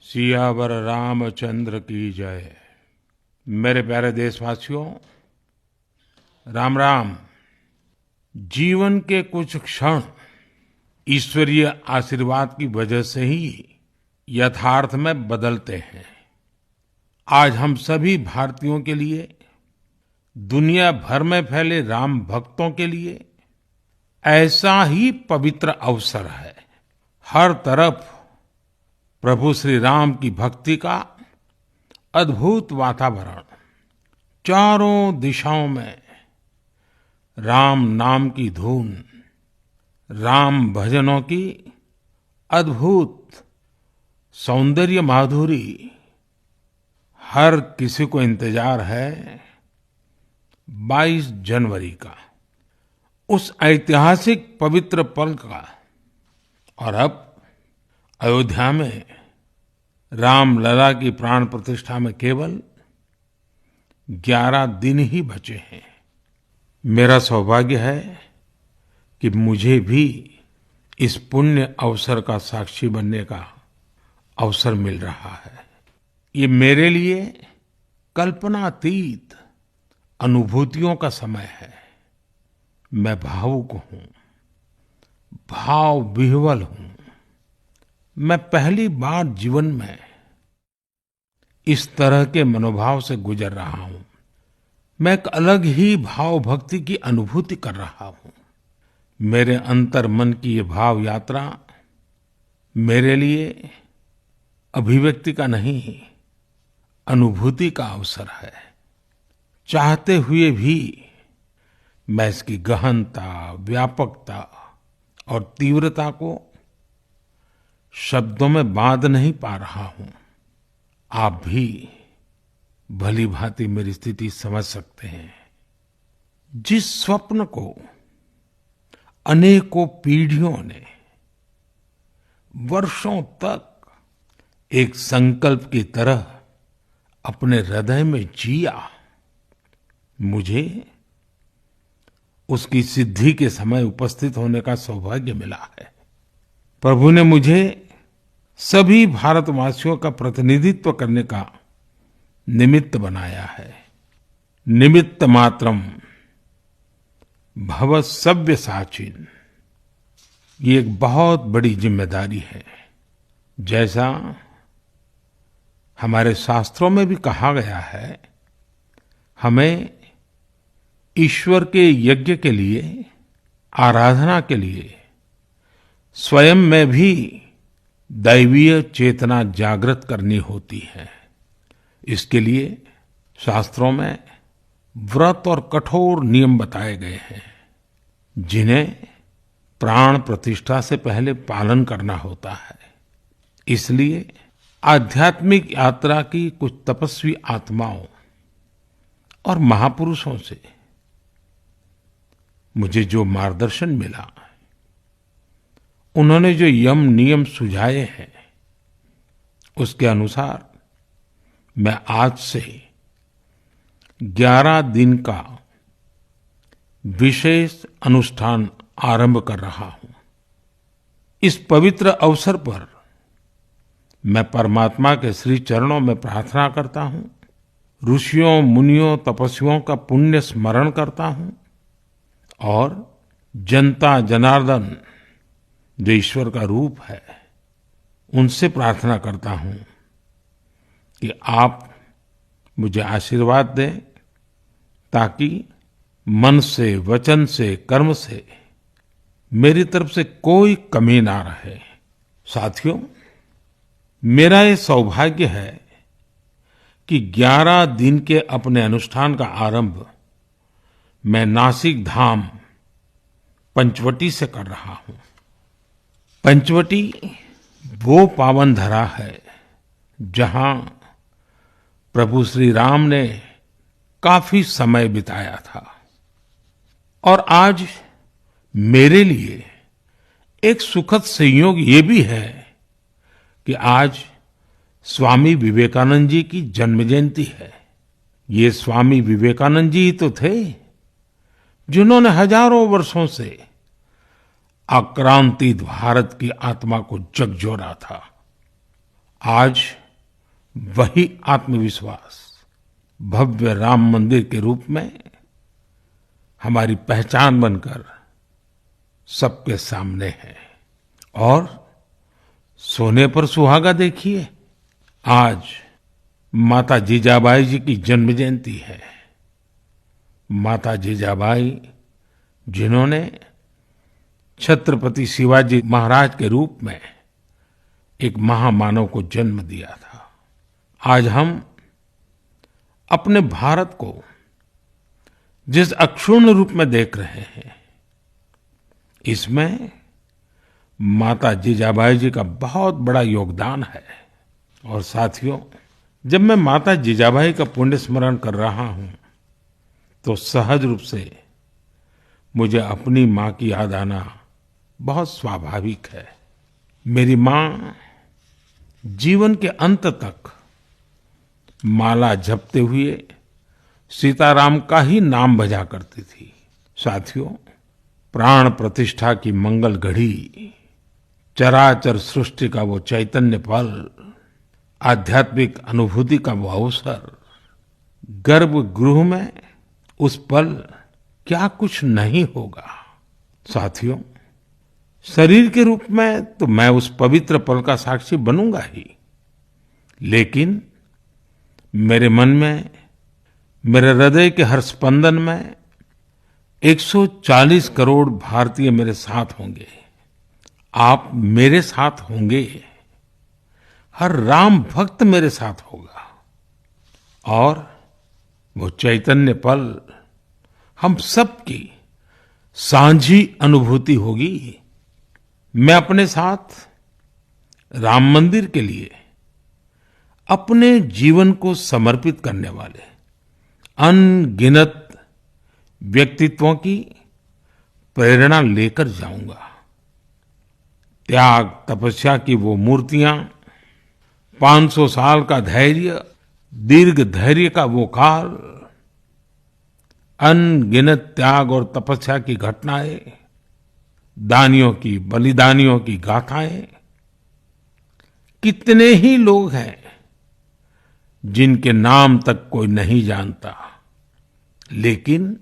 सियावर रामचंद्र की जय। मेरे प्यारे देशवासियों, राम राम। जीवन के कुछ क्षण ईश्वरीय आशीर्वाद की वजह से ही यथार्थ में बदलते हैं। आज हम सभी भारतीयों के लिए, दुनिया भर में फैले राम भक्तों के लिए ऐसा ही पवित्र अवसर है। हर तरफ प्रभु श्री राम की भक्ति का अद्भुत वातावरण, चारों दिशाओं में राम नाम की धुन, राम भजनों की अद्भुत सौंदर्य माधुरी। हर किसी को इंतजार है 22 जनवरी का, उस ऐतिहासिक पवित्र पल का। और अब अयोध्या में रामलला की प्राण प्रतिष्ठा में केवल 11 दिन ही बचे हैं। मेरा सौभाग्य है कि मुझे भी इस पुण्य अवसर का साक्षी बनने का अवसर मिल रहा है। ये मेरे लिए कल्पनातीत अनुभूतियों का समय है। मैं भावुक हूं, भाव विह्वल हूं। मैं पहली बार जीवन में इस तरह के मनोभाव से गुजर रहा हूं। मैं एक अलग ही भाव भक्ति की अनुभूति कर रहा हूं। मेरे अंतर मन की ये भाव यात्रा मेरे लिए अभिव्यक्ति का नहीं, अनुभूति का अवसर है। चाहते हुए भी मैं इसकी गहनता, व्यापकता और तीव्रता को शब्दों में बांध नहीं पा रहा हूं। आप भी भली भांति मेरी स्थिति समझ सकते हैं। जिस स्वप्न को अनेकों पीढ़ियों ने वर्षों तक एक संकल्प की तरह अपने हृदय में जिया, मुझे उसकी सिद्धि के समय उपस्थित होने का सौभाग्य मिला है। प्रभु ने मुझे सभी भारतवासियों का प्रतिनिधित्व करने का निमित्त बनाया है। निमित्त मात्रम भव सव्यसाचिन। ये एक बहुत बड़ी जिम्मेदारी है। जैसा हमारे शास्त्रों में भी कहा गया है, हमें ईश्वर के यज्ञ के लिए, आराधना के लिए स्वयं में भी दैवीय चेतना जागृत करनी होती है। इसके लिए शास्त्रों में व्रत और कठोर नियम बताए गए हैं, जिन्हें प्राण प्रतिष्ठा से पहले पालन करना होता है। इसलिए आध्यात्मिक यात्रा की कुछ तपस्वी आत्माओं और महापुरुषों से मुझे जो मार्गदर्शन मिला, उन्होंने जो यम नियम सुझाए हैं, उसके अनुसार मैं आज से 11 दिन का विशेष अनुष्ठान आरंभ कर रहा हूं। इस पवित्र अवसर पर मैं परमात्मा के श्री चरणों में प्रार्थना करता हूं, ऋषियों, मुनियों, तपस्वियों का पुण्य स्मरण करता हूं और जनता जनार्दन, जो ईश्वर का रूप है, उनसे प्रार्थना करता हूं कि आप मुझे आशीर्वाद दें, ताकि मन से, वचन से, कर्म से मेरी तरफ से कोई कमी ना रहे। साथियों, मेरा ये सौभाग्य है कि 11 दिन के अपने अनुष्ठान का आरंभ मैं नासिक धाम पंचवटी से कर रहा हूं। पंचवटी वो पावन धरा है जहां प्रभु श्री राम ने काफी समय बिताया था। और आज मेरे लिए एक सुखद संयोग ये भी है कि आज स्वामी विवेकानंद जी की जन्म जयंती है। ये स्वामी विवेकानंद जी तो थे जिन्होंने हजारों वर्षों से आक्रांतित भारत की आत्मा को झकझोरा था। आज वही आत्मविश्वास भव्य राम मंदिर के रूप में हमारी पहचान बनकर सबके सामने है। और सोने पर सुहागा देखिए, आज माता जीजाबाई जी की जन्म जयंती है। माता जीजाबाई जिन्होंने छत्रपति शिवाजी महाराज के रूप में एक महामानव को जन्म दिया था। आज हम अपने भारत को जिस अक्षुण्ण रूप में देख रहे हैं, इसमें माता जीजाबाई जी का बहुत बड़ा योगदान है। और साथियों, जब मैं माता जीजाबाई का पुण्य स्मरण कर रहा हूं तो सहज रूप से मुझे अपनी माँ की याद आना बहुत स्वाभाविक है। मेरी माँ जीवन के अंत तक माला जपते हुए सीताराम का ही नाम भजा करती थी। साथियों, प्राण प्रतिष्ठा की मंगल घड़ी, चराचर सृष्टि का वो चैतन्य पल, आध्यात्मिक अनुभूति का वो अवसर, गर्भगृह में उस पल क्या कुछ नहीं होगा। साथियों, शरीर के रूप में तो मैं उस पवित्र पल का साक्षी बनूंगा ही, लेकिन मेरे मन में, मेरे हृदय के हर स्पंदन में 140 करोड़ भारतीय मेरे साथ होंगे। आप मेरे साथ होंगे, हर राम भक्त मेरे साथ होगा और वो चैतन्य पल हम सबकी साझी अनुभूति होगी। मैं अपने साथ राम मंदिर के लिए अपने जीवन को समर्पित करने वाले अनगिनत व्यक्तित्वों की प्रेरणा लेकर जाऊंगा। त्याग तपस्या की वो मूर्तियां, 500 साल का धैर्य, दीर्घ धैर्य का वो काल, अनगिनत त्याग और तपस्या की घटनाएं, दानियों की, बलिदानियों की गाथाएं, कितने ही लोग हैं जिनके नाम तक कोई नहीं जानता, लेकिन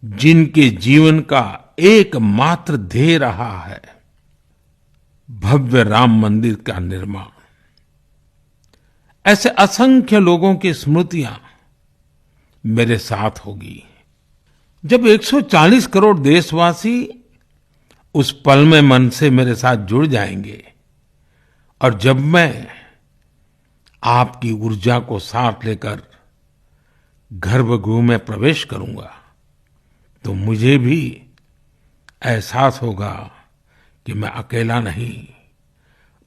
जिनके जीवन का एकमात्र ध्येय रहा है भव्य राम मंदिर का निर्माण। ऐसे असंख्य लोगों की स्मृतियां मेरे साथ होगी। जब 140 करोड़ देशवासी उस पल में मन से मेरे साथ जुड़ जाएंगे और जब मैं आपकी ऊर्जा को साथ लेकर गर्भगृह में प्रवेश करूंगा तो मुझे भी एहसास होगा कि मैं अकेला नहीं,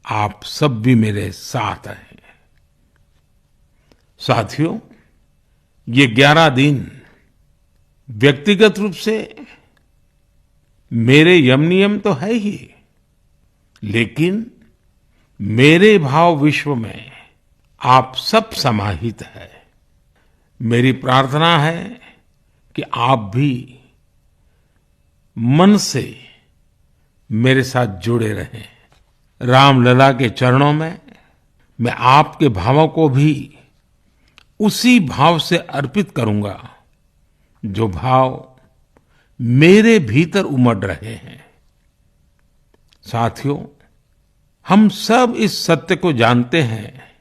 आप सब भी मेरे साथ हैं। साथियों, ये 11 दिन व्यक्तिगत रूप से मेरे यम नियम तो है ही, लेकिन मेरे भाव विश्व में आप सब समाहित है। मेरी प्रार्थना है कि आप भी मन से मेरे साथ जुड़े रहें। रामलला के चरणों में मैं आपके भावों को भी उसी भाव से अर्पित करूंगा जो भाव मेरे भीतर उमड़ रहे हैं। साथियों, हम सब इस सत्य को जानते हैं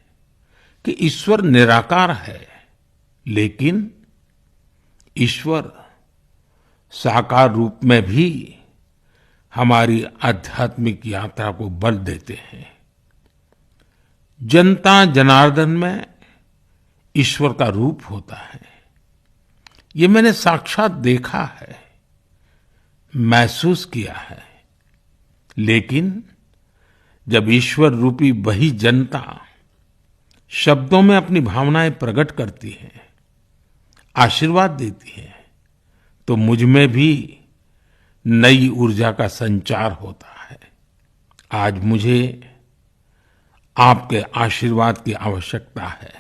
कि ईश्वर निराकार है, लेकिन ईश्वर साकार रूप में भी हमारी आध्यात्मिक यात्रा को बल देते हैं। जनता जनार्दन में ईश्वर का रूप होता है, ये मैंने साक्षात देखा है, महसूस किया है। लेकिन जब ईश्वर रूपी वही जनता शब्दों में अपनी भावनाएं प्रकट करती है, आशीर्वाद देती है, तो मुझ में भी नई ऊर्जा का संचार होता है। आज मुझे आपके आशीर्वाद की आवश्यकता है,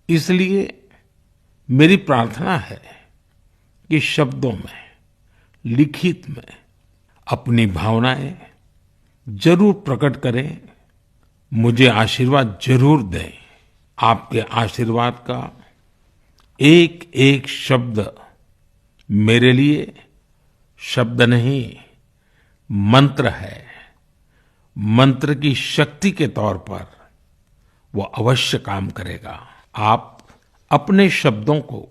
इसलिए मेरी प्रार्थना है कि शब्दों में, लिखित में अपनी भावनाएं जरूर प्रकट करें मुझे आशीर्वाद जरूर दें। आपके आशीर्वाद का एक एक शब्द मेरे लिए शब्द नहीं, मंत्र है। मंत्र की शक्ति के तौर पर वो अवश्य काम करेगा। आप अपने शब्दों को,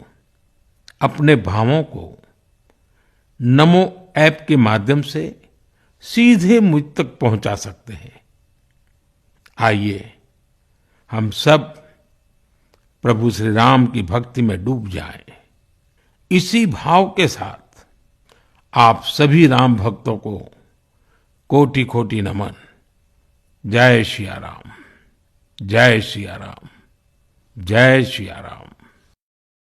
अपने भावों को नमो ऐप के माध्यम से सीधे मुझ तक पहुंचा सकते हैं। आइए हम सब प्रभु श्री राम की भक्ति में डूब जाएं। इसी भाव के साथ आप सभी राम भक्तों को कोटि कोटि नमन। जय सिया राम, जय सिया राम, जय सिया राम।